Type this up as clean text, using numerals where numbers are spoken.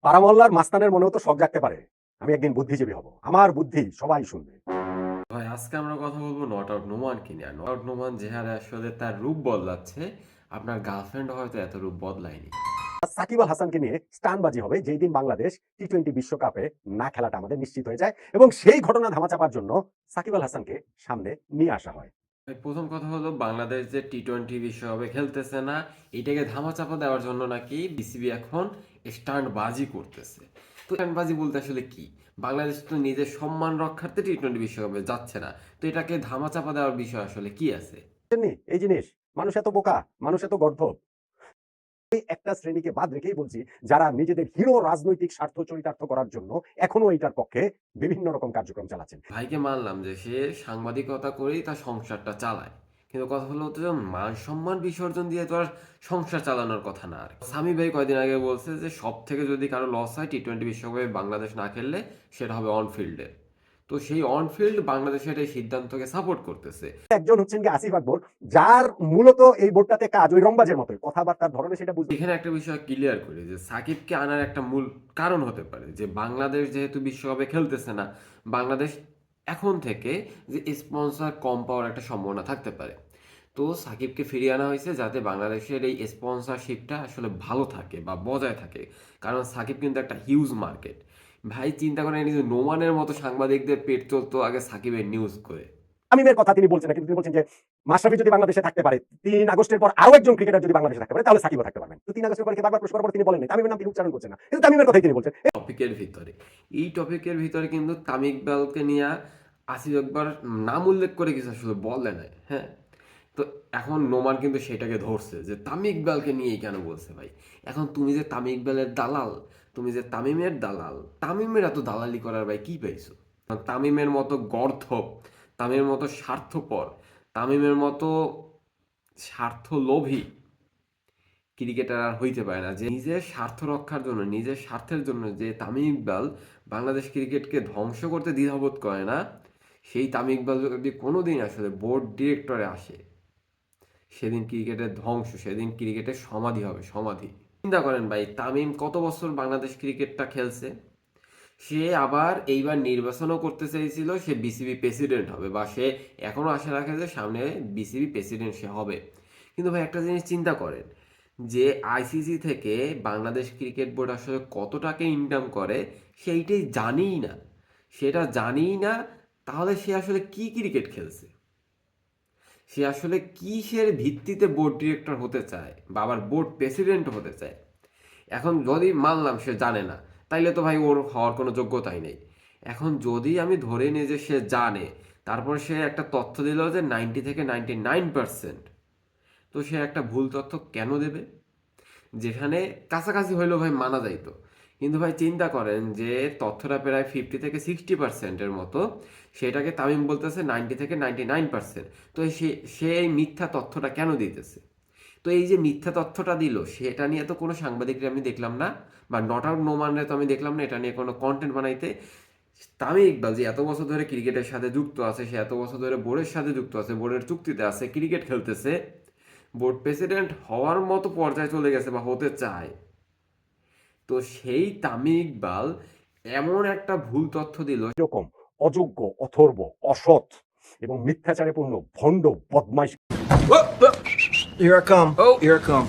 পাড়া মহল্লার মাস্তানের মনেও তো শখ জাগতে পারে আমি একদিন বুদ্ধিজীবী হব, আমার বুদ্ধি সবাই শুনবে। ভাই আজকে আমরা কথা বলবো নট আউট নোমানকে নিয়ে। নট আউট নোমান যে হারে আসলে তার রূপ বদলাচ্ছে, আপনার গার্লফ্রেন্ড হয়তো এত রূপ বদলায়নি। সাকিব আল হাসানকে নিয়ে স্টানবাজি হবে যেই দিন বাংলাদেশ টি-20 বিশ্বকাপে না খেলাটা আমাদের নিশ্চিত হয়ে যায় এবং সেই ঘটনা ধামাচাপার জন্য সাকিব আল হাসানকে সামনে নিয়ে আসা হয়। ভাই প্রথম কথা হলো, বাংলাদেশ যে টি-20 বিশ্বকাপে খেলতেছে না, এটাকে ধামাচাপা দেওয়ার জন্য নাকি বিসিবি এখন স্টান্টবাজি করতেছে। তো স্টান্টবাজি বলতে আসলে কি? বাংলাদেশ তো নিজের সম্মান রক্ষার্থে টি-20 বিশ্বকাপে যাচ্ছে না, তো এটাকে ধামাচাপা দেওয়ার বিষয় আসলে কি আছে? বুঝেননি এই জিনিস? মানুষ এত বোকা, মানুষ এত গর্ধব। এই একটা শ্রেণীকে বাদ রেখেই বলছি, যারা নিজেদের হিরো রাজনৈতিক স্বার্থ চরিতার্থ করার জন্য এখনো এইটার পক্ষে বিভিন্ন রকম কার্যক্রম চালাচ্ছেন। ভাইকে মানলাম যে সে সাংবাদিকতা করেই তার সংসারটা চালায়, কিন্তু কথা হলো হচ্ছে যে মান সম্মান বিসর্জন দিয়ে তো আর সংসার চালানোর কথা না। আর সামি ভাই কয়দিন আগে বলছে যে সব থেকে যদি কারো লস হয় টি-20 বিশ্বকাপে বাংলাদেশ না খেললে, সেটা হবে অন ফিল্ডে। তো সেই অন ফিল্ড বাংলাদেশের এই সিদ্ধান্তকে সাপোর্ট করতেছে। একজন হচ্ছেন কি আসিফ আকবর, যার মূলত এই বোর্ডটাতে কাজ ওই রংবাজের মতোই, কথাবার্তার ধরনে সেটা বুঝতে। এখানে একটা বিষয় ক্লিয়ার করি যে সাকিবকে আনার একটা মূল কারণ হতে পারে যে বাংলাদেশ যেহেতু বিশ্বকাপে খেলতেছে না, বাংলাদেশ এখন থেকে যে স্পন্সর কম পাওয়ার একটা সম্ভাবনা থাকতে পারে। তো সাকিবকে ফিরিয়ে আনা হয়েছে যাতে বাংলাদেশের এই স্পন্সরশিপটা আসলে ভালো থাকে বা বজায় থাকে, কারণ সাকিব কিন্তু একটা হিউজ মার্কেট। ভাই চিন্তা করেন, এই যে নোমানের মতো সাংবাদিকদের পেট চলতো আগে সাকিবের নিউজ করে। তামিমের কথা তিনি বলছেন না, কিন্তু তিনি বলছেন যে মাশরাফি যদি বাংলাদেশে থাকতে পারে, 3 আগস্টের পর আরো একজন ক্রিকেটার যদি বাংলাদেশে থাকতে পারে তাহলে সাকিবও থাকতে পারবেন। তো 3 আগস্টের পরে বারবার প্রশ্ন করার পর তিনি বলেন নাই, তামিমের নাম তিনি উচ্চারণ করছেন না, কিন্তু তামিমের কথাই তিনি বলছেন। টপিকের ভিতরে, এই টপিকের ভিতরে কিন্তু তামিম ইকবালকে নিয়ে আসিফ আকবর নাম উল্লেখ করে কিছু আসলে বলে নাই, হ্যাঁ। তো এখন নোমান কিন্তু সেটাকে ধরছে যে তামিম ইকবালকে নিয়েই কেন বলছে। ভাই এখন তুমি যে তামিম ইকবালের দালাল, তুমি যে তামিমের দালাল, তামিমের এত দালালি করার ভাই কি পাইছো? তামিমের মতো গর্ধব, তামিমের মতো স্বার্থপর, তামিমের মতো স্বার্থলোভী ক্রিকেটার আর হইতে পারে না, যে নিজের স্বার্থ রক্ষার জন্য, নিজের স্বার্থের জন্য যে তামিম ইকবাল বাংলাদেশ ক্রিকেটকে ধ্বংস করতে দ্বিধাবোধ করে না, সেই তামিম ইকবাল যদি কোনোদিন আসলে বোর্ড ডিরেক্টরে আসে, সেদিন ক্রিকেটের ধ্বংস, সেদিন ক্রিকেটের সমাধি হবে, সমাধি। চিন্তা করেন ভাই, তামিম কত বছর বাংলাদেশ ক্রিকেটটা খেলছে, সে আবার এইবার নির্বাচনও করতে চাইছিল, সে বিসিবি প্রেসিডেন্ট হবে, বা সে এখনও আশা রাখে যে সামনে বিসিবি প্রেসিডেন্ট সে হবে। কিন্তু ভাই একটা জিনিস চিন্তা করেন, যে আইসিসি থেকে বাংলাদেশ ক্রিকেট বোর্ড আসলে কত টাকা ইনকাম করে সেইটাই জানিই না, সেটা জানিই না। তাহলে সে আসলে কি ক্রিকেট খেলছে? সে আসলে কিসের ভিত্তিতে বোর্ড ডিরেক্টর হতে চায় বা আবার বোর্ড প্রেসিডেন্ট হতে চায়? এখন যদি মানলাম সে জানে না, তাইলে তো ভাই ওর হওয়ার কোনো যোগ্যতাই নেই। এখন যদি আমি ধরে নিই যে সে জানে, তারপর সে একটা তথ্য দিল যে 90 থেকে 99%, তো সে একটা ভুল তথ্য কেন দেবে? যেখানে কাছাকাছি হইলেও ভাই মানা যাইতো। কিন্তু ভাই চিন্তা করেন যে তথ্যটা প্রায় 50 থেকে 60%-এর মতো, সেটাকে তামিম বলতেছে 90 থেকে 99%। তো সে এই মিথ্যা তথ্যটা কেন দিতেছে? তো এই যে মিথ্যা তথ্যটা দিল, সেটা নিয়ে তো কোনো সাংবাদিকরা আমি দেখলাম না, বা নট আউট নোমানরে তো আমি দেখলাম না এটা নিয়ে কোনো কন্টেন্ট বানাইতে। তামিম ইকবাল যে এত বছর ধরে ক্রিকেটের সাথে যুক্ত আছে, সে এত বছর ধরে বোর্ডের সাথে যুক্ত আছে, বোর্ডের চুক্তিতে আছে, ক্রিকেট খেলতেছে, বোর্ড প্রেসিডেন্ট হওয়ার মতো পর্যায়ে চলে গেছে বা হতে চায়, তো সেই তামিম ইকবাল এমন একটা ভুল তথ্য দিল। এরকম অযোগ্য, অথর্ব, অসৎ এবং মিথ্যাচারে পূর্ণ ভণ্ড বদমাইশ Here I come. Oh, here I come.